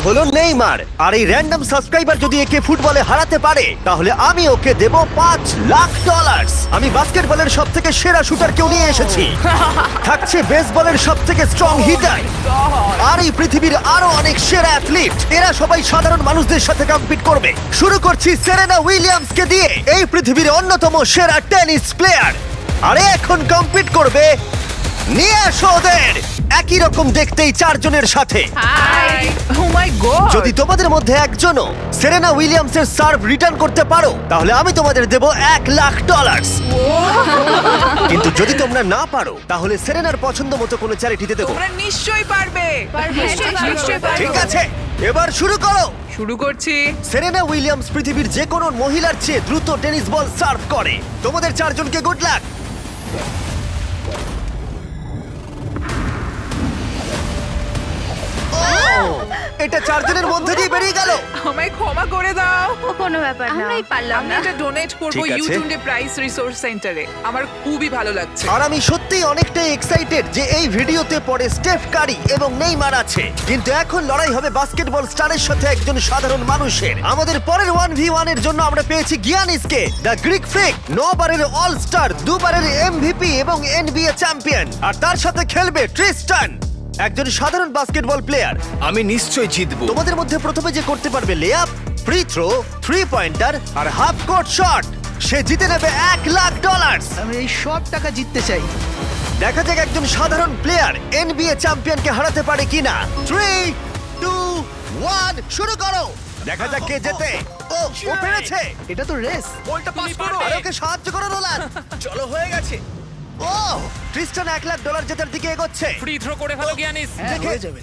হলো নেইমার। আর এই random subscriber যদি একে ফুটবলে হারাতে পারে তাহলে আমি ওকে দেব $5,00,000। আমি বাস্কেটবলের সবথেকে সেরা শুটারকেও নিয়ে এসেছি। থাকছে বেসবলের সবথেকে স্ট্রং হিটার আর এই পৃথিবীর আরো অনেক সেরা অ্যাথলিট। এরা সবাই সাধারণ মানুষদের সাথে কম্পিট করবে। শুরু করছি সেরেনা উইলিয়ামসকে দিয়ে, এই পৃথিবীর অন্যতম সেরা টেনিস প্লেয়ার। আর এখন কম্পিট করবে নিয়ে আসো ওদের একই রকম দেখতেই চারজনের সাথে। হাই ও মাই গড যদি তোমাদের মধ্যে একজনও সেরেনা উইলিয়ামসের সার্ভ রিটার্ন করতে পারো তাহলে আমি তোমাদের দেব $1,00,000। কিন্তু যদি তোমরা না পারো তাহলে সেরেনার পছন্দ মতো কোনো চ্যারিটিতে দেবো। তোমরা নিশ্চয়ই পারবে নিশ্চয়ই পারবে ঠিক আছে, এবার শুরু করো। শুরু করছি। সেরেনা উইলিয়ামস পৃথিবীর যে কোনো মহিলার চেয়ে দ্রুত টেনিস বল সার্ভ করে। তোমাদের চারজনকে গুড লাক। এটা চারজনের মধ্যে দিয়ে বেরিয়ে গেল। আমায় ক্ষমা করে দাও। কোনো ব্যাপার না, আমরাই পারলাম আমি না। এটা ডোনেট করব ঠিক আছে। ইউটিউবে প্রাইস রিসোর্স সেন্টারে। আমার খুবই ভালো লাগছে। আর আমি সত্যিই অনেকটাই এক্সাইটেড যে এই ভিডিওতে পরে স্টেফ কারি এবং নেইমার আছে, কিন্তু এখন লড়াই হবে বাস্কেটবল স্টারের সাথে একজন সাধারণ মানুষের। আমাদের পরের 1v1 এর জন্য আমরা পেয়েছি গিয়ানিসকে, দ্য গ্রিক ফ্রিক, 9 বারের অল স্টার, 2 বারের এমভিপি এবং NBA চ্যাম্পিয়ন। আর তার সাথে খেলবে ট্রিস্টান, একজন সাধারণ বাস্কেটবল প্লেয়ার। আমি নিশ্চয়ই জিতবো। তোমাদের মধ্যে প্রথমে যে করতে পারবে লেআপ, ফ্রি থ্রো, 3 পয়েন্টার আর হাফ কোর্ট শট, সে জিতে নেবে $1,00,000। আমি এই সব টাকা জিততে চাই। দেখা যাক একজন সাধারণ প্লেয়ার NBA চ্যাম্পিয়নকে হারাতে পারে কিনা। 3, 2, 1 শুরু করো। দেখা যাক কে জেতে। ও পেরেছে। এটা তো রেস। বলটা পাস করো। আর ওকে সাহায্য করো নোলান। চলো, হয়ে গেছে। ও ট্রিস্টান $1,00,000 জেতার দিকে এগোচ্ছে। ফ্রি থ্রো করে ফেলো গিয়ানিস। হ্যাঁ, হয়ে যাবে।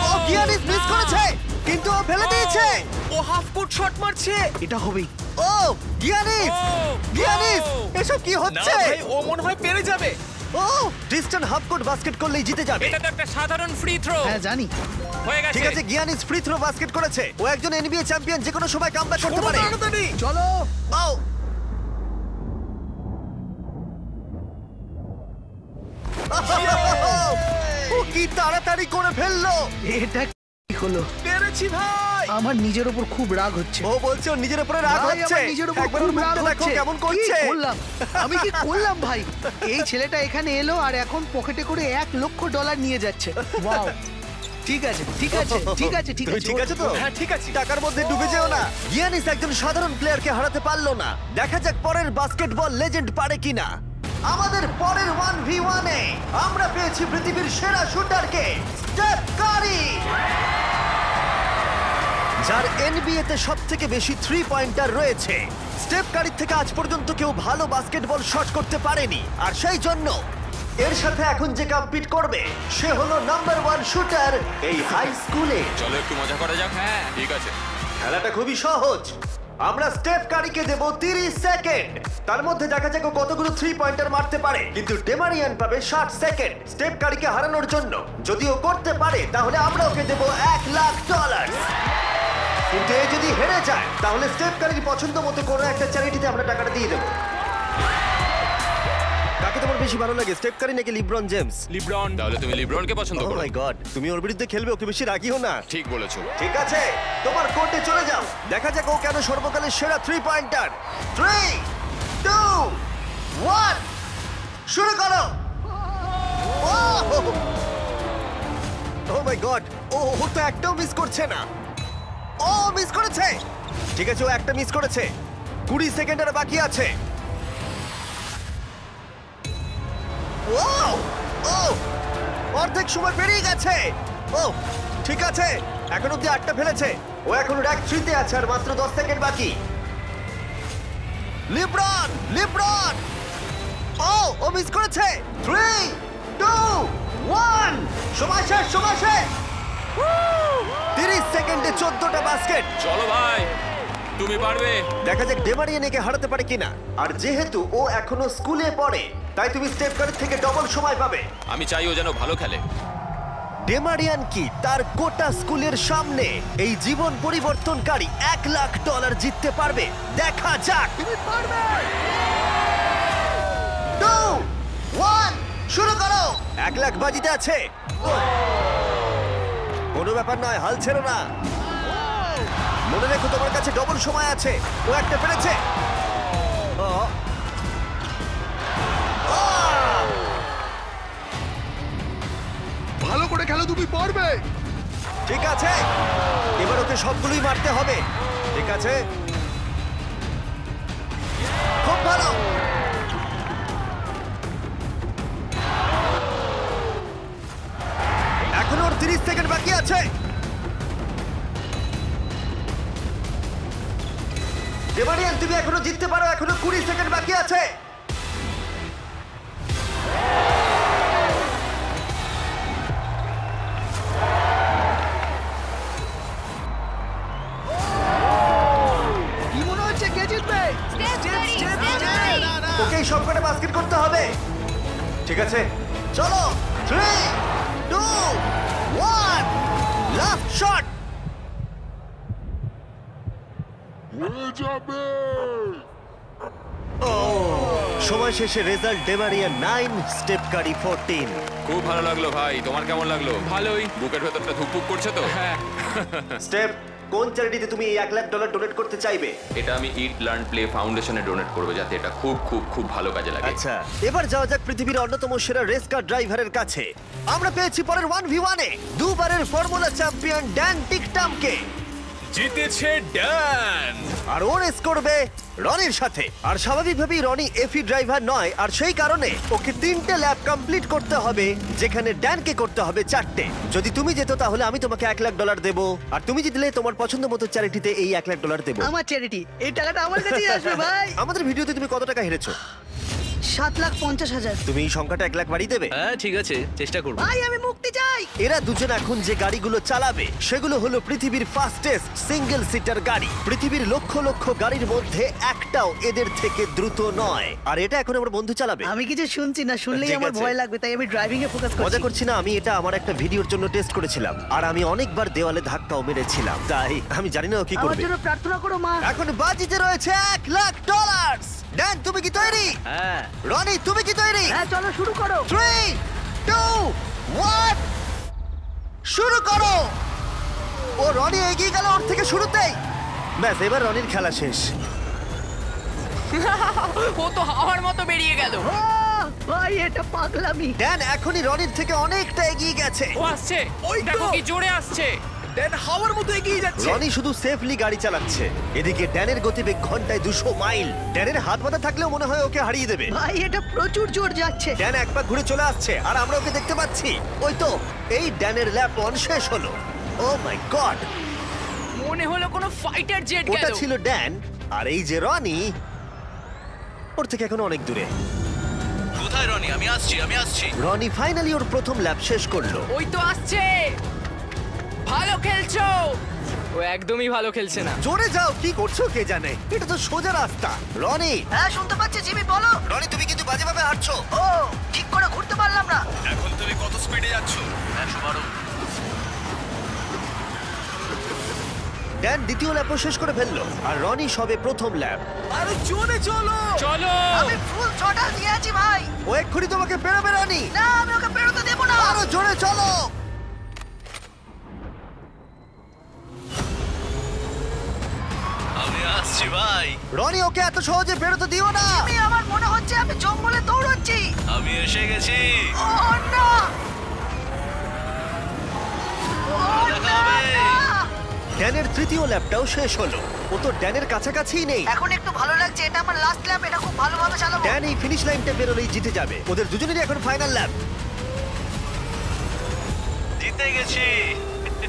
ও গিয়ানিস মিস করেছে কিন্তু ও ফেলে দিয়েছে। ও হাফ কোর্ট শট মারছে। এটা হবেই। ও গিয়ানিস, গিয়ানিস এসব কি না হচ্ছে? ভাই, ও মনে হয় পেরে যাবে। ও ট্রিস্টান হাফ কোর্ট বাস্কেট করলেই জিতে যাবে। এটা তো একটা সাধারণ ফ্রি থ্রো। হ্যাঁ জানি। হয়ে গেছে। ঠিক আছে, গিয়ানিস ফ্রি থ্রো বাস্কেট করেছে। ও একজন NBA চ্যাম্পিয়ন, যে কোনো সময় কামব্যাক করতে পারে। তাড়াতাড়ি। চলো। ও ও কি তাড়াতাড়ি করে ফেললো। এটা কি হলো? পেরেছি ভাই। আমার নিজের উপর খুব রাগ হচ্ছে। ও বলছে ওর নিজের উপরে রাগ ভাই, হচ্ছে। আমার নিজের উপর একবার খুব ওর রাগ মুখটা দেখো হচ্ছে। কেমন কি করছে। করলাম? আমি কি করলাম ভাই? এই ছেলেটা এখানে এলো আর এখন পকেটে করে $1,00,000 নিয়ে যাচ্ছে। ওয়াও। ঠিক আছে, ঠিক আছে, ঠিক আছে, ঠিক তুমি আছে। ঠিক আছে তো? হ্যাঁ, ঠিক আছে। টাকার মধ্যে ডুবে যেও না। গিয়ানিস একজন সাধারণ প্লেয়ারকে হারাতে পারলো না। দেখা যাক পরের বাস্কেটবল লেজেন্ড পারে কিনা। আমাদের পরের 1v1 এ আমরা পেয়েছি পৃথিবীর সেরা শুটারকে, স্টেফ কারি, যার NBA তে সবথেকে বেশি 3 পয়েন্টার রয়েছে। স্টেফ কারির থেকে আজ পর্যন্ত কেউ ভালো বাস্কেটবল শট করতে পারেনি, আর সেই জন্য এর সাথে এখন যে কম্পিট করবে সে হলো নাম্বার 1 শুটার এই হাই স্কুলে। চলো একটু মজা করা যাক। হ্যাঁ ঠিক আছে। খেলাটা খুবই সহজ। আমরা স্টেফ কারিকে দেব 30 সেকেন্ড। তার মধ্যে দেখা যাক ও কতগুলো 3 পয়েন্টার মারতে পারে। কিন্তু ডেমারিয়ান পাবে 60 সেকেন্ড স্টেফ কারিকে হারানোর জন্য। যদি ও করতে পারে তাহলে আমরা ওকে দেব $1,00,000। কিন্তু এ যদি হেরে যায় তাহলে স্টেফ কারির পছন্দ মতো কোনো একটা চ্যারিটিতে আমরা টাকাটা দিয়ে দেব। কাকে তোমার বেশি ভালো লাগে, স্টেফ কারি নাকি লিব্রন জেমস? লিব্রন। তাহলে তুমি লিব্রনকে পছন্দ ও করো। মাই গড, তুমি ওর বিরুদ্ধে খেলবে, ওকে বেশি রাগিও না। ঠিক বলেছো। ঠিক আছে, তোমার কোর্টে চলে যাও। দেখা যাক ও কেন সর্বকালের সেরা 3 পয়েন্টার। 3, 2, 1 শুরু করো। ও মাই গড, ও তো একটাও মিস করছে না। ও মিস করেছে। ঠিক আছে, ও একটা মিস করেছে। 20 সেকেন্ড আর বাকি আছে। ও ও অর্ধেক সময় পেরিয়ে গেছে। ও ঠিক আছে, এখন অব্দি 8টা ফেলেছে। ও এখন র্যাঙ্ক 3 তে আছে আর মাত্র 10 সেকেন্ড বাকি। লিব্রন, লিব্রন, ও মিস করেছে। 3, 2, 1 সময় শেষ, সময় শেষ। 30 সেকেন্ডে 14টা বাস্কেট। চলো ভাই, তুমি পারবে। দেখা যাক ডেমারিয়ান একে হারাতে পারে কিনা। আর যেহেতু ও এখনো স্কুলে পড়ে তাই তুমি স্টেপ কারির থেকে ডবল সময় পাবে। আমি চাই ও যেন ভালো খেলে। ডেমারিয়ান কি তার গোটা স্কুলের সামনে এই জীবন পরিবর্তনকারী $1,00,000 জিততে পারবে? দেখা যাক। তুমি পারবে। 2, 1 শুরু করো। $1,00,000 বাজিতে আছে। কোনো ব্যাপার নয়, হাল ছেড়ো না। মনে রেখো তোমার কাছে ডবল সময় আছে। ও একটা পেরেছে। ও। আহ! ভালো করে খেলো, তুমি পারবে। ঠিক আছে, এবার ওকে সবগুলোই মারতে হবে। ঠিক আছে, খুব ভালো। এখনো ওর 30 সেকেন্ড বাকি আছে। ডেমারিয়ান, তুমি এখনো জিততে পারো, এখনো 20 সেকেন্ড বাকি আছে। কি মনে হচ্ছে কে জিতবে? ওকেই সবকটা বাস্কেট করতে হবে। ঠিক আছে, চলো। 3, 2, 1, লাস্ট শট। সময় শেষে রেজাল্ট ডেমারিয়ান 9, স্টেপ কারি 14। খুব ভালো লাগলো ভাই, তোমার কেমন লাগলো? ভালোই। বুকের ভেতরটা ধুকপুক করছে তো? হ্যাঁ। স্টেপ, কোন চ্যারিটিতে তুমি এই $1 লাখ ডোনেট করতে চাইবে? এটা আমি ইট লার্ন প্লে ফাউন্ডেশনে ডোনেট করবো, যাতে এটা খুব খুব খুব ভালো কাজে লাগে। আচ্ছা, এবার যাওয়া যাক পৃথিবীর অন্যতম সেরা রেস কার ড্রাইভারের কাছে। আমরা পেয়েছি পরের 1v1 এ দুবারের ফর্মুলা চ্যাম্পিয়ন ড্যান টিকটামকে। জিতেছে ড্যান। আর ও রেস করবে রনির সাথে। আর স্বাভাবিকভাবেই রনি এফি ড্রাইভার নয়, আর সেই কারণে ওকে 3টে ল্যাপ কমপ্লিট করতে হবে, যেখানে ড্যানকে করতে হবে 4টে। যদি তুমি যেত তাহলে আমি তোমাকে $1 লাখ দেবো, আর তুমি জিতলে তোমার পছন্দ মতো চ্যারিটিতে এই $1 লাখ দেবো। আমার চ্যারিটি, এই টাকাটা আমার কাছেই আসবে ভাই। আমাদের ভিডিওতে তুমি কত টাকা হেরেছো? 7,50,000। তুমি এই সংখ্যাটা $1 লাখ বাড়িয়ে দেবে? হ্যাঁ ঠিক আছে, চেষ্টা করব। ভাই আমি মুক্তি চাই। এরা দুজন এখন যে গাড়িগুলো চালাবে সেগুলো হলো পৃথিবীর ফাস্টেস্ট সিঙ্গেল সিটার গাড়ি। পৃথিবীর লক্ষ লক্ষ গাড়ির মধ্যে একটাও এদের থেকে দ্রুত নয়। আর এটা এখন আমার বন্ধু চালাবে। আমি কিছু শুনছি না, শুনলেই ঠিক আমার আছে। ভয় লাগবে, তাই আমি ড্রাইভিং এ ফোকাস মজা করছি। করছি না, আমি এটা আমার একটা ভিডিওর জন্য টেস্ট করেছিলাম, আর আমি অনেকবার দেওয়ালে ধাক্কাও মেরেছিলাম, তাই আমি জানি না ও কি আমার করবে। জন্য প্রার্থনা করো মা। এখন বাজিতে রয়েছে $1 লাখ। ড্যান, তুমি কি তৈরি? হ্যাঁ। রনি, তুমি কি তৈরি? হ্যাঁ চলো শুরু করো। 3, 2, 1, শুরু করো। ও রনি এগিয়ে গেল ওর থেকে শুরুতেই। ব্যাস, এবার রনির খেলা শেষ। ও তো হাওয়ার মতো বেরিয়ে গেল। ভাই এটা পাগলামি। ড্যান এখনই রনির থেকে অনেকটা এগিয়ে গেছে। ও আসছে, ওই তো। দেখো কি জোরে আসছে। ড্যান হাওয়ার মতো এগিয়ে যাচ্ছে। রনি শুধু সেফলি গাড়ি চালাচ্ছে, এদিকে ড্যানের গতিবেগ ঘন্টায় 200 মাইল। ড্যানের হাত পাতা থাকলেও মনে হয় ওকে হারিয়ে দেবে। ভাই এটা প্রচুর জোর যাচ্ছে। ড্যান এক পা ঘুরে চলে আসছে, আর আমরা ওকে দেখতে পাচ্ছি। ওই তো, এই ড্যানের ল্যাপ 1 শেষ হলো। ও মাই গড, মনে হলো কোনো ফাইটার জেট ওটা গেল। ছিল ড্যান, আর এই যে রনি, ওর থেকে এখন অনেক দূরে। কোথায় রনি? আমি আসছি। রনি ফাইনালি ওর প্রথম ল্যাপ শেষ করলো। ওই তো আসছে। ভালো খেলছো। ও একদমই ভালো খেলছে না। জোরে যাও, কি করছো কে জানে, এটা তো সোজা রাস্তা। রনি, হ্যাঁ শুনতে পাচ্ছি জিমি, বলো। রনি তুমি কিন্তু বাজেভাবে হাঁটছো। ও ঠিক করে ঘুরতে পারলাম না। এখন তুমি কত স্পিডে যাচ্ছ? 112। ড্যান দ্বিতীয় ল্যাপও শেষ করে ফেললো, আর রনি সবে প্রথম ল্যাপ। আরে জোরে চলো। চলো। আমি ফুল ছটা দিয়ে আছি ভাই। ও এক্ষুনি তোমাকে পেরোবে রনি। না আমি ওকে পেরোতে দেবো না। আরো জোরে চলো। আমি আসছি ভাই। রনি ওকে এত সহজে বেরোতে দিও না। আমার মনে হচ্ছে আমি জঙ্গলে দৌড়চ্ছি। আমি এসে গেছি। ও না। ও দেখা না, হবে। না। ড্যানের তৃতীয় ল্যাপটাও শেষ হলো। ও তো ড্যানের কাছাকাছিই নেই। এখন একটু ভালো লাগছে, এটা আমার লাস্ট ল্যাপ, এটা খুব ভালোভাবে চালাবো। ড্যান এই ফিনিশ লাইনটা বেরোলেই জিতে যাবে। ওদের দুজনেরই এখন ফাইনাল ল্যাপ। জিতে গেছি।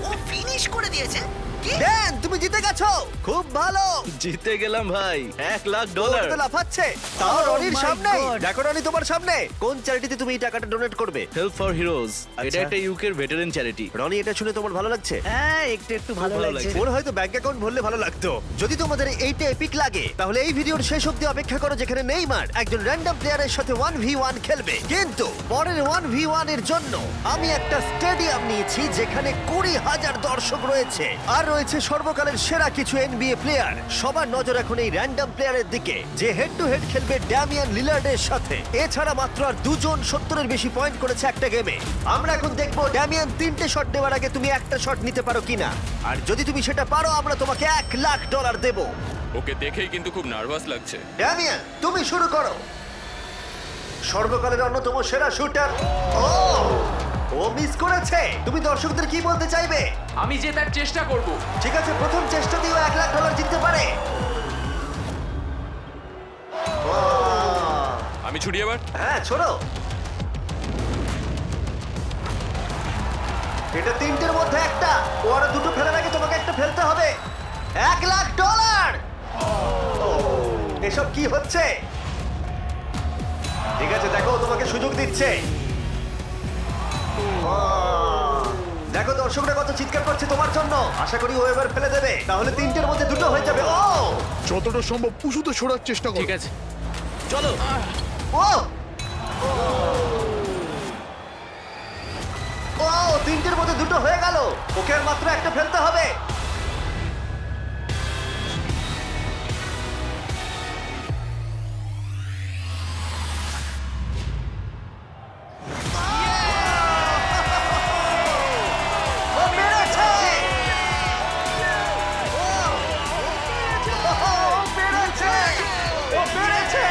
ও ফিনিশ করে দিয়েছে। কি? ড্যান তুমি জিতে গেছো, খুব ভালো। জিতে গেলাম ভাই, $1 লাখ। ও তো লাফাচ্ছে, তাও Oh রনির my সামনে। God! দেখো রনি তোমার সামনে। কোন চ্যারিটিতে তুমি এই টাকাটা ডোনেট করবে? Help for heroes. আচ্ছা। এটা একটা ইউকের ভেটারেন চ্যারিটি। রনি, এটা শুনে তোমার ভালো লাগছে? হ্যাঁ একটু একটু ভালো ভালো লাগছে। লাগছে। ওর হয়তো ব্যাংক অ্যাকাউন্ট ভরলে ভালো লাগতো। যদি তোমাদের এইটা এপিক লাগে তাহলে এই ভিডিওর শেষ অবধি অপেক্ষা করো, যেখানে নেইমার একজন র্যান্ডম প্লেয়ারের সাথে 1v1 খেলবে। কিন্তু পরের 1v1 এর জন্য আমি একটা স্টেডিয়াম নিয়েছি যেখানে 20,000 দর্শক রয়েছে, আর রয়েছে সর্বকালের সেরা কিছু এনবিএ প্লেয়ার। সবার নজর এখন এই র্যান্ডম প্লেয়ারের দিকে যে হেড টু হেড খেলবে ড্যামিয়ান লিলার্ডের সাথে। এছাড়া মাত্র আর দুজন 70-এর বেশি পয়েন্ট করেছে একটা গেমে। আমরা এখন দেখবো ড্যামিয়ান 3টে শট নেওয়ার আগে তুমি একটা শট নিতে পারো কিনা, আর যদি তুমি সেটা পারো আমরা তোমাকে $1,00,000 দেবো। ওকে দেখেই কিন্তু খুব নার্ভাস লাগছে। ড্যামিয়ান তুমি শুরু করো। সর্বকালের অন্যতম সেরা শুটার। ও মিস করেছে। তুমি দর্শকদের কি বলতে চাইবে? আমি জেতার চেষ্টা করব। ঠিক আছে, প্রথম চেষ্টা দিয়েও $1,00,000 জিততে পারে। আমি ছুটি এবার। হ্যাঁ ছোড়ো। এটা 3টের মধ্যে একটা। ও আরো দুটো ফেলার আগে তোমাকে একটা ফেলতে হবে। $1,00,000। এসব কি হচ্ছে? ঠিক আছে, দেখো তোমাকে সুযোগ দিচ্ছে। দেখো দর্শকরা কত চিৎকার করছে তোমার জন্য। আশা করি ও এবার ফেলে দেবে, তাহলে 3টের মধ্যে দুটো হয়ে যাবে। ও যতটা সম্ভব উঁচুতে ছোড়ার চেষ্টা করো। ঠিক আছে, চলো। ও ও 3টের মধ্যে দুটো হয়ে গেল। ওকে আর মাত্র একটা ফেলতে হবে। ও পেরেছে! ও পেরেছে! ও পেরেছে!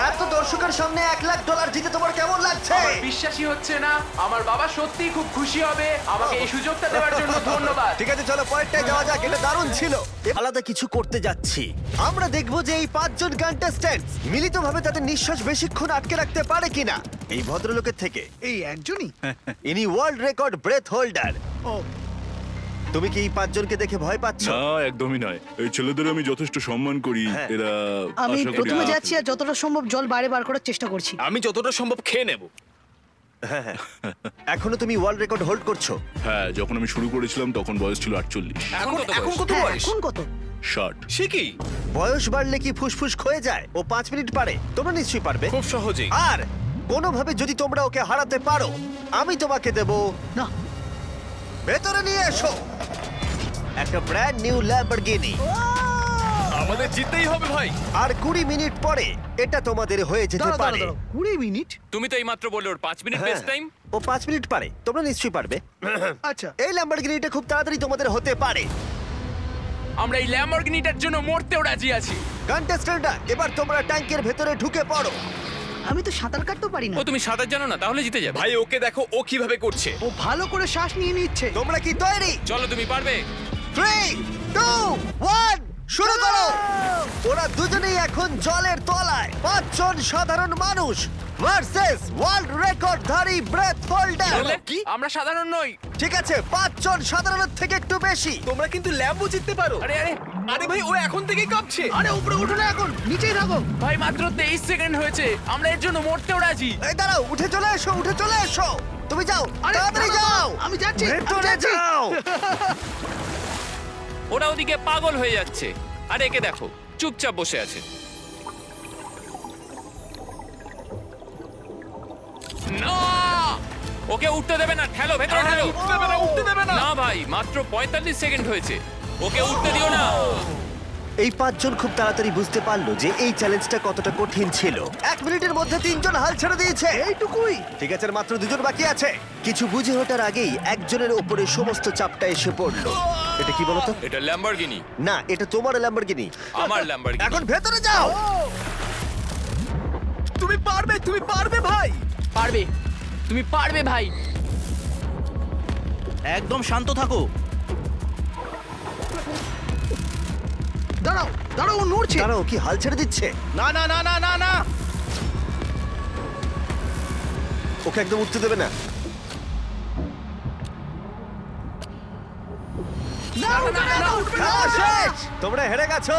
এত দর্শকের সামনে $1,00,000 জিতে তোমার কেমন লাগছে? আমার বিশ্বাসই হচ্ছে না। আমার বাবা সত্যিই খুব খুশি হবে। আমাকে এই সুযোগটা দেওয়ার জন্য ধন্যবাদ। ঠিক আছে, চলো পরেরটায় যাওয়া যাক। এটা দারুণ ছিল। আলাদা কিছু করতে যাচ্ছি। আমরা দেখবো যে এই 5 জন কন্টেস্ট্যান্ট মিলিতভাবে তাদের নিঃশ্বাস বেশিক্ষণ আটকে রাখতে পারে কিনা। এই ভদ্রলোকের থেকে এই একজনই? ইনি ওয়ার্ল্ড রেকর্ড ব্রেথ হোল্ডার। ও তুমি কি এই 5 জনকে দেখে ভয় পাচ্ছ? না, একদমই নয়। এই ছেলেদের আমি যথেষ্ট সম্মান করি। হ্যাঁ। এরা আমি আশা করি- প্রথমে যাচ্ছি আর যতটা সম্ভব জল বাইরে বার করার চেষ্টা করছি। আমি যতটা সম্ভব খেয়ে নেব। এখনো তুমি ওয়ার্ল্ড রেকর্ড হোল্ড করছো? হ্যাঁ, যখন আমি শুরু করেছিলাম তখন বয়স ছিল 48। এখন কত হ্যাঁ, বয়স? এখন কত? 60। সে কি? বয়স বাড়লে কি ফুসফুস ক্ষয়ে যায়? ও 5 মিনিট পারে, তোমরা নিশ্চয়ই পারবে। খুব সহজেই। আর কোনোভাবে যদি তোমরা ওকে হারাতে পারো, আমি তোমাকে দেব। না, ভেতরে নিয়ে এসো একটা ব্র্যান্ড নিউ ল্যাম্বরগিনি। আমাদের জিততেই হবে ভাই। আর 20 মিনিট পরে এটা তোমাদের হয়ে যেতে দাঁড়াও, পারে। দাঁড়াও, 20 মিনিট? তুমি তো এইমাত্র বললে ওর 5 মিনিট হ্যাঁ, বেস্ট টাইম। ও 5 মিনিট পারে, তোমরা নিশ্চয়ই পারবে। আচ্ছা, এই ল্যাম্বরগিনিটা খুব তাড়াতাড়ি তোমাদের হতে পারে। আমরা এই ল্যাম্বরগিনিটার জন্য মরতেও রাজি আছি। কন্টেস্ট্যান্টরা, এবার তোমরা ট্যাঙ্কের ভেতরে ঢুকে পড়ো। আমি তো সাঁতার কাটতেও পারি না। ও তুমি সাঁতার জানো না, তাহলে জিতে যাবে। ভাই ওকে দেখো ও কিভাবে করছে। ও ভালো করে শ্বাস নিয়ে নিচ্ছে। তোমরা কি তৈরি? চলো তুমি পারবে। 3, 2, 1 শুরু করো। ওরা দুজনেই এখন জলের তলায়। 5 জন সাধারণ মানুষ ভার্সেস ওয়ার্ল্ড রেকর্ডধারী ব্রেথ হোল্ডার। কি? আমরা সাধারণ নই। ঠিক আছে, 5 জন সাধারণের থেকে একটু বেশি। তোমরা কিন্তু ল্যাম্বো জিততে পারো। আরে আরে আরে ভাই ও এখন থেকেই কাঁপছে। আরে উপরে উঠো না, এখন নিচেই থাকো। ভাই, মাত্র 23 সেকেন্ড হয়েছে। আমরা এর জন্য মরতেও রাজি। এই দাঁড়াও, উঠে চলে এসো, উঠে চলে এসো। তুমি যাও, আরে, তাড়াতাড়ি দাঁড়াও, যাও। আমি যাচ্ছি, আমি ভেতরে যাচ্ছি। যাও। ওরা ওদিকে পাগল হয়ে যাচ্ছে, আর একে দেখো চুপচাপ বসে আছে। না, ওকে উঠতে দেবে না। ঠেলো, ভেতরে ঠেলো। উঠতে দেবে না। না ভাই, মাত্র 45 সেকেন্ড হয়েছে। ওকে উঠতে দিও না। এই 5 জন খুব তাড়াতাড়ি বুঝতে পারলো যে এই চ্যালেঞ্জটা কতটা কঠিন ছিল। 1 মিনিটের মধ্যে 3 জন হাল ছেড়ে দিয়েছে। এইটুকুই? ঠিক আছে, আর মাত্র 2 জন বাকি আছে। কিছু বুঝে ওঠার আগেই একজনের উপরে সমস্ত চাপটা এসে পড়লো। এটা কি বলতো? এটা ল্যাম্বরগিনি। না, এটা তোমার ল্যাম্বরগিনি। আমার ল্যাম্বরগিনি। এখন ভেতরে যাও। তুমি পারবে, তুমি পারবে ভাই। পারবে, তুমি পারবে ভাই। একদম শান্ত থাকো। দাঁড়াও, দাঁড়াও, ও নড়ছে। দাঁড়াও, কি হাল ছেড়ে দিচ্ছে? না না না না না না। ওকে একদম উঠতে দেবে না। না, উঠবে না, না, উঠবে না। খেলা শেষ। তোমরা হেরে গেছো।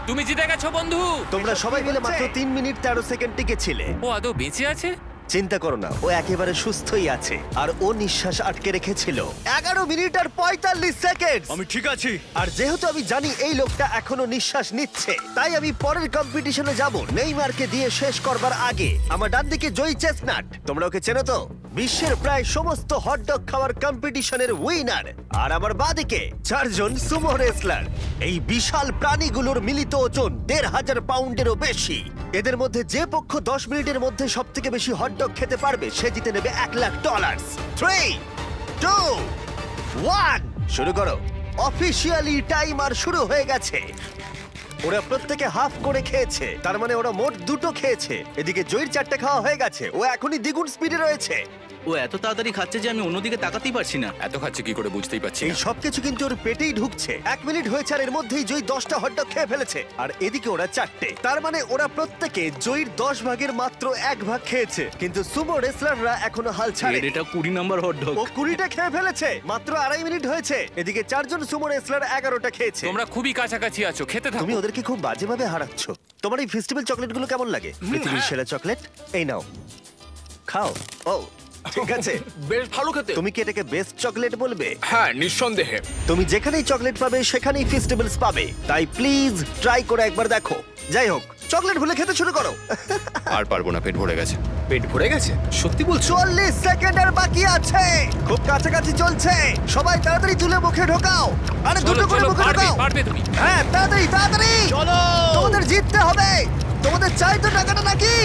তুমি জিতে গেছো বন্ধু। তোমরা সবাই মিলে মাত্র 3 মিনিট 13 সেকেন্ড টিকে ছিলে। ও আদৌ বেঁচে আছে? চিন্তা করো না, ও একেবারে সুস্থই আছে। আর ও নিঃশ্বাস আটকে রেখেছিল 11 মিনিট আর 45 সেকেন্ড। আমি ঠিক আছি। আর যেহেতু আমি জানি এই লোকটা এখনো নিঃশ্বাস নিচ্ছে, তাই আমি পরের কম্পিটিশনে যাব নেইমারকে দিয়ে শেষ করবার আগে। আমার ডান দিকে জয়ী চেস্টনাট, তোমরা ওকে চেনো তো, বিশ্বের প্রায় সমস্ত হটডগ খাওয়ার কম্পিটিশনের উইনার। আর আমার বাঁদিকে 4 জন সুমো রেসলার। এই বিশাল প্রাণীগুলোর মিলিত ওজন 1,500 পাউন্ডেরও বেশি। এদের মধ্যে যে পক্ষ 10 মিনিটের মধ্যে সব থেকে বেশি হটডগ খেতে পারবে সে জিতে নেবে $1,00,000। 3, 2, 1 শুরু করো। অফিসিয়ালি টাইমার শুরু হয়ে গেছে। ওরা প্রত্যেকে হাফ করে খেয়েছে, তার মানে ওরা মোট 2টো খেয়েছে। এদিকে জয়ীর 4টে খাওয়া হয়ে গেছে, ও এখনই দ্বিগুণ স্পিডে রয়েছে। ও এত তাড়াতাড়ি খাচ্ছে যে আমি অন্যদিকে তাকাতেই পারছি না। এত খাচ্ছে কি করে বুঝতেই পারছি এই না। সবকিছু কিন্তু ওর পেটেই ঢুকছে। 1 মিনিট হয়েছে আর এর মধ্যেই জয়ী 10টা হটডগ খেয়ে ফেলেছে, আর এদিকে ওরা 4টে। তার মানে ওরা প্রত্যেকে জয়ীর 10 ভাগের মাত্র 1 ভাগ খেয়েছে। কিন্তু সুমো রেসলাররা এখনো হাল ছাড়েনি। এটা 20 নম্বর হটডগ। ও 20টা খেয়ে ফেলেছে, মাত্র 2.5 মিনিট হয়েছে। এদিকে 4 জন সুমো রেসলার 11টা খেয়েছে। তোমরা খুবই কাছাকাছি আছো, খেতে থাকো। তুমি ওদেরকে খুব বাজেভাবে হারাচ্ছ। তোমার এই ফেস্টিভ্যাল চকলেটগুলো কেমন লাগে? পৃথিবীর সেরা চকলেট। এই নাও, খাও। ও ঠিক আছে, বেশ ভালো খেতে। তুমি কি এটাকে বেস্ট চকলেট বলবে? হ্যাঁ, নিঃসন্দেহে। তুমি যেখানেই চকলেট পাবে সেখানেই ফেস্টিভ্যালস পাবে, তাই প্লিজ ট্রাই করে একবার দেখো। যাই হোক, চকলেট ভুলে খেতে শুরু করো। আর পারবো না, পেট ভরে গেছে। পেট ভরে গেছে? সত্যি বলছো? 40 সেকেন্ড আর বাকি আছে, খুব কাছাকাছি চলছে। সবাই তাড়াতাড়ি তুলে মুখে ঢোকাও। আরে দুটো করে মুখে ঢোকাও। পারবে তুমি। হ্যাঁ, তাড়াতাড়ি তাড়াতাড়ি চলো, তোমাদের জিততে হবে। তোমাদের চাই তো টাকাটা নাকি?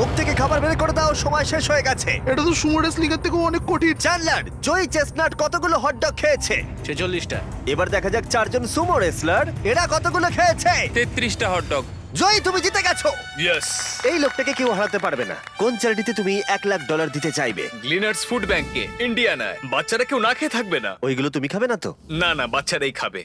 মুখ থেকে খাবার বের করে দাও, সময় শেষ হয়ে গেছে। এটা তো সুমো রেসলিংয়ের থেকেও অনেক কঠিন। চ্যান্ডলার, জয়ী চেস্টনাট কতগুলো হটডগ খেয়েছে? 46টা। এবার দেখা যাক 4 জন সুমো রেসলার এরা কতগুলো খেয়েছে। 33টা হটডগ। জয়ী, তুমি জিতে গেছো। ইয়েস। এই লোকটাকে কেউ হারাতে পারবে না। কোন চ্যারিটিতে তুমি $1,00,000 দিতে চাইবে? গ্লিনার্স ফুড ব্যাংকে, ইন্ডিয়ানায়। বাচ্চারা কেউ না খেয়ে থাকবে না। ওইগুলো তুমি খাবে না তো? না না, বাচ্চারাই খাবে।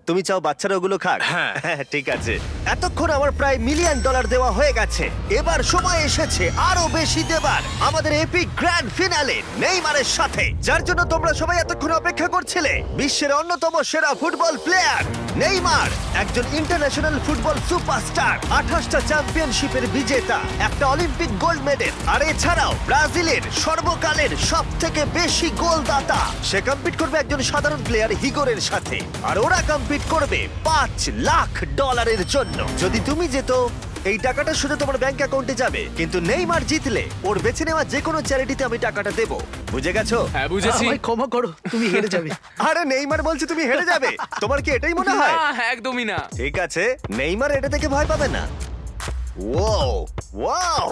তুমি চাও বাচ্চারা ওগুলো খাক? হ্যাঁ। ঠিক আছে। এতক্ষণ আমার প্রায় $1 মিলিয়ন দেওয়া হয়ে গেছে। এবার সময় এসেছে আরো বেশি দেবার, আমাদের এপিক গ্র্যান্ড ফিনালে নেইমারের সাথে, যার জন্য তোমরা সবাই এতক্ষণ অপেক্ষা করছিলে। বিশ্বের অন্যতম সেরা ফুটবল প্লেয়ার নেইমার, একজন ইন্টারন্যাশনাল ফুটবল সুপারস্টার, 28টা চ্যাম্পিয়নশিপের বিজেতা, একটা অলিম্পিক গোল্ড মেডেল, আর এছাড়াও ব্রাজিলের সর্বকালের সবথেকে বেশি গোলদাতা। সে কম্পিট করবে একজন সাধারণ প্লেয়ার হিগোরের সাথে, আর ওরা কম্পিট করবে $5,00,000 জন্য। যদি তুমি যেত, এই টাকাটা শুধু তোমার ব্যাংক অ্যাকাউন্টে যাবে, কিন্তু নেইমার জিতলে ওর বেছে নেওয়া যে কোনো চ্যারিটিতে আমি টাকাটা দেবো। বুঝে গেছো? হ্যাঁ, বুঝেছি। আমায় ক্ষমা করো, তুমি হেরে যাবে। আরে নেইমার বলছে তুমি হেরে যাবে, তোমার কি এটাই মনে হয়? না, একদমই না। ঠিক আছে, নেইমার এটা থেকে ভয় পাবে না। ওয়াও ওয়াও,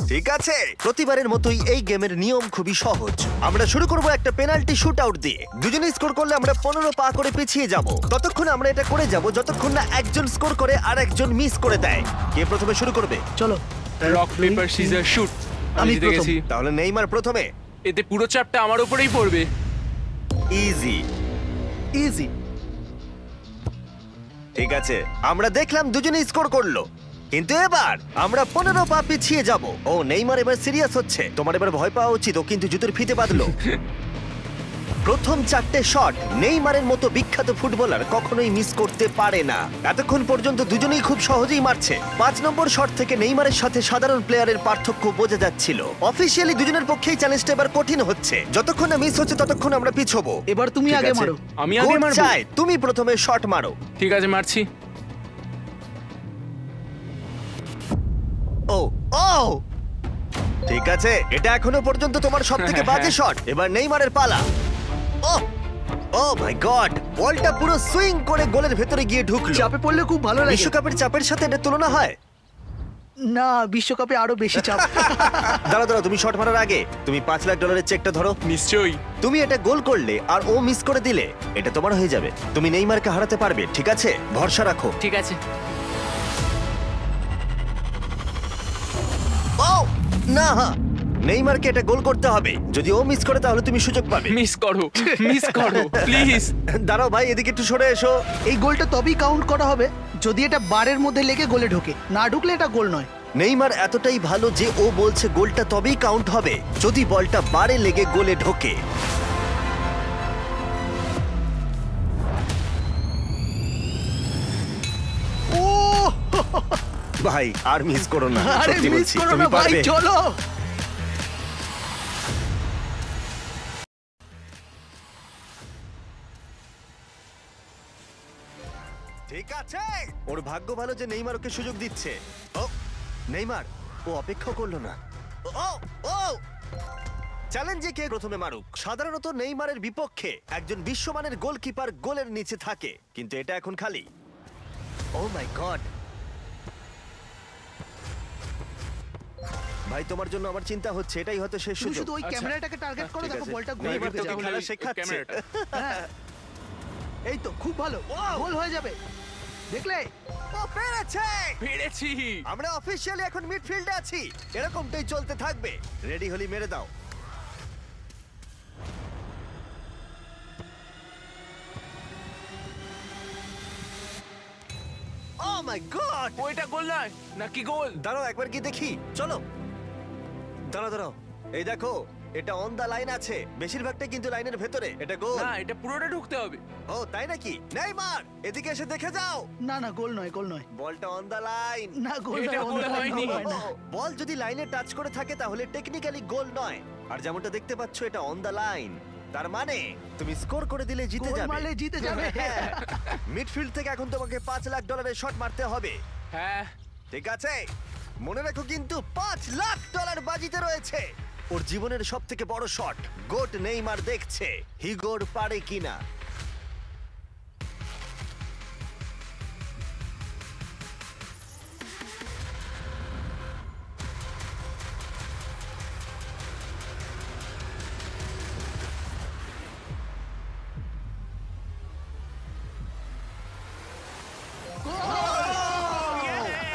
ঠিক আছে। প্রতিবারের মতোই এই গেমের নিয়ম খুবই সহজ। আমরা শুরু করব একটা পেনাল্টি শুট আউট দিয়ে। দুজনে স্কোর করলে আমরা 15 পা করে পিছিয়ে যাব। ততক্ষণ আমরা এটা করে যাব যতক্ষণ না একজন স্কোর করে আর একজন মিস করে দেয়। কে প্রথমে শুরু করবে? চলো। Rock paper scissor shoot. আমি জিতে গেছি। তাহলে নেইমার প্রথমে। এতে পুরো চাপটা আমার উপরেই পড়বে। Easy easy. ঠিক আছে, আমরা দেখলাম দুজনে স্কোর করলো, কিন্তু এবার আমরা 15 পা পিছিয়ে যাব। ও নেইমার এবার সিরিয়াস হচ্ছে। তোমার এবার ভয় পাওয়া উচিত, ও কিন্তু জুতোর ফিতে বাঁধলো। প্রথম 4টে শট নেইমারের মতো বিখ্যাত ফুটবলার কখনোই মিস করতে পারে না। এতক্ষণ পর্যন্ত দুজনেই খুব সহজেই মারছে। 5 নম্বর শট থেকে নেইমারের সাথে সাধারণ প্লেয়ারের পার্থক্য বোঝা যাচ্ছিল। অফিসিয়ালি দুজনের পক্ষেই চ্যালেঞ্জটা এবার কঠিন হচ্ছে। যতক্ষণ না মিস হচ্ছে ততক্ষণ আমরা পিছবো। এবার তুমি ঠিক আগে আছে? মারো। আমি আগে Goat মারবো? চাই তুমি প্রথমে শট মারো। ঠিক আছে, মারছি। ও ও ঠিক আছে, এটা এখনো পর্যন্ত তোমার সবথেকে বাজে শট। এবার নেইমারের পালা। ও ও মাই গড, বলটা পুরো সুইং করে গোলের ভেতরে গিয়ে ঢুকলো। চাপে পড়লে খুব ভালো লাগে। বিশ্বকাপের চাপের সাথে এটা তুলনা হয়? না, বিশ্বকাপে আরো বেশি চাপ। দাঁড়াও দাঁড়াও, তুমি শট মারার আগে তুমি $5,00,000 চেকটা ধরো। নিশ্চয়ই। তুমি এটা গোল করলে আর ও মিস করে দিলে এটা তোমার হয়ে যাবে। তুমি নেইমারকে হারাতে পারবে, ঠিক আছে? ভরসা রাখো। ঠিক আছে। ও না, নেইমারকে এটা গোল করতে হবে। যদি ও মিস করে তাহলে তুমি সুযোগ পাবে। মিস করো, মিস করো প্লিজ। দাঁড়াও ভাই, এদিকে একটু সরে এসো। এই গোলটা তবেই কাউন্ট করা হবে যদি এটা বারের মধ্যে লেগে গোলে ঢোকে। না ঢুকলে এটা গোল নয়। নেইমার এতটাই ভালো যে ও বলছে গোলটা তবেই কাউন্ট হবে যদি বলটা বারে লেগে গোলে ঢোকে। ভাই আর মিস করো না, আরে সত্যি মিস বলছি, করো তুমি না ভাই, পারবে। চলো। ঠিক আছে, ওর ভাগ্য ভালো যে নেইমার ওকে সুযোগ দিচ্ছে। ও নেইমার, ও অপেক্ষা করলো না। ও ও চ্যালেঞ্জে কে প্রথমে মারুক। সাধারণত নেইমারের বিপক্ষে একজন বিশ্বমানের গোলকিপার গোলের নিচে থাকে, কিন্তু এটা এখন খালি। ও মাই গড ভাই, তোমার জন্য আমার চিন্তা হচ্ছে, এটাই হয়তো শেষ তুমি সুযোগ। শুধু ওই ক্যামেরাটাকে টার্গেট করো, ঠিক দেখো আছে। বলটা ঘুরে নেইমার ঢুকে তোকে যাবে। খেলা শেখাচ্ছে। ক্যামেরাটা। হ্যাঁ। এই তো খুব ভালো, গোল হয়ে যাবে, দেখলে? ও পেরেছে! পেরেছি। আমরা অফিসিয়ালি এখন মিডফিল্ডে আছি, এরকমটাই চলতে থাকবে। রেডি হলি মেরে দাও। ও মাই গড! ওইটা গোল নয় নাকি গোল? দাঁড়াও একবার কি দেখি, চলো। দাঁড়াও, এই দেখো, এটা অন দা লাইন আছে, বেশিরভাগটা কিন্তু লাইনের ভেতরে। এটা গোল। না, এটা পুরোটা ঢুকতে হবে। ও তাই নাকি? নেইমার, এদিকে এসে দেখে যাও। না না, গোল নয়, গোল নয়। বলটা অন দা লাইন। না, গোল এটা নয়, গোল হয়নি। গোল হয় না। বল যদি লাইনে টাচ করে থাকে তাহলে টেকনিক্যালি গোল নয়, আর যেমনটা দেখতে পাচ্ছ এটা অন দা লাইন, তার মানে তুমি স্কোর করে দিলে জিতে গোল যাবে। মারলে জিতে যাবে। হ্যাঁ। মিডফিল্ড থেকে এখন তোমাকে $5 লাখ শট মারতে হবে। হ্যাঁ, ঠিক আছে, মনে রাখো কিন্তু $5 লাখ বাজিতে রয়েছে। ওর জীবনের সব থেকে বড় শট গোট নেইমার দেখছে হিগোর পারে কিনা।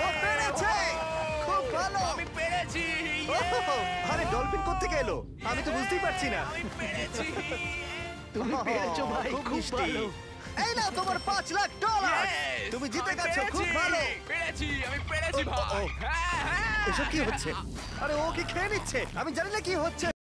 ও পেরেছে! খুব ভালো! আমি পেরেছি। আরে ডলফিন কোত্থেকে এলো? আমি তো বুঝতেই পারছি না। আমি পেরেছি। তুমি পেরেছো ভাই, খুব মিষ্টি। ভালো। এই নাও তোমার $5 লাখ। Yes! তুমি জিতে আমি গেছো, খুব পেরেছি। ভালো। পেরেছি, আমি পেরেছি ও, ও, ভাই। ও। হ্যাঁ, হ্যাঁ। এসব কি হচ্ছে? আরে ও কি খেয়ে নিচ্ছে? আমি জানি না কি হচ্ছে।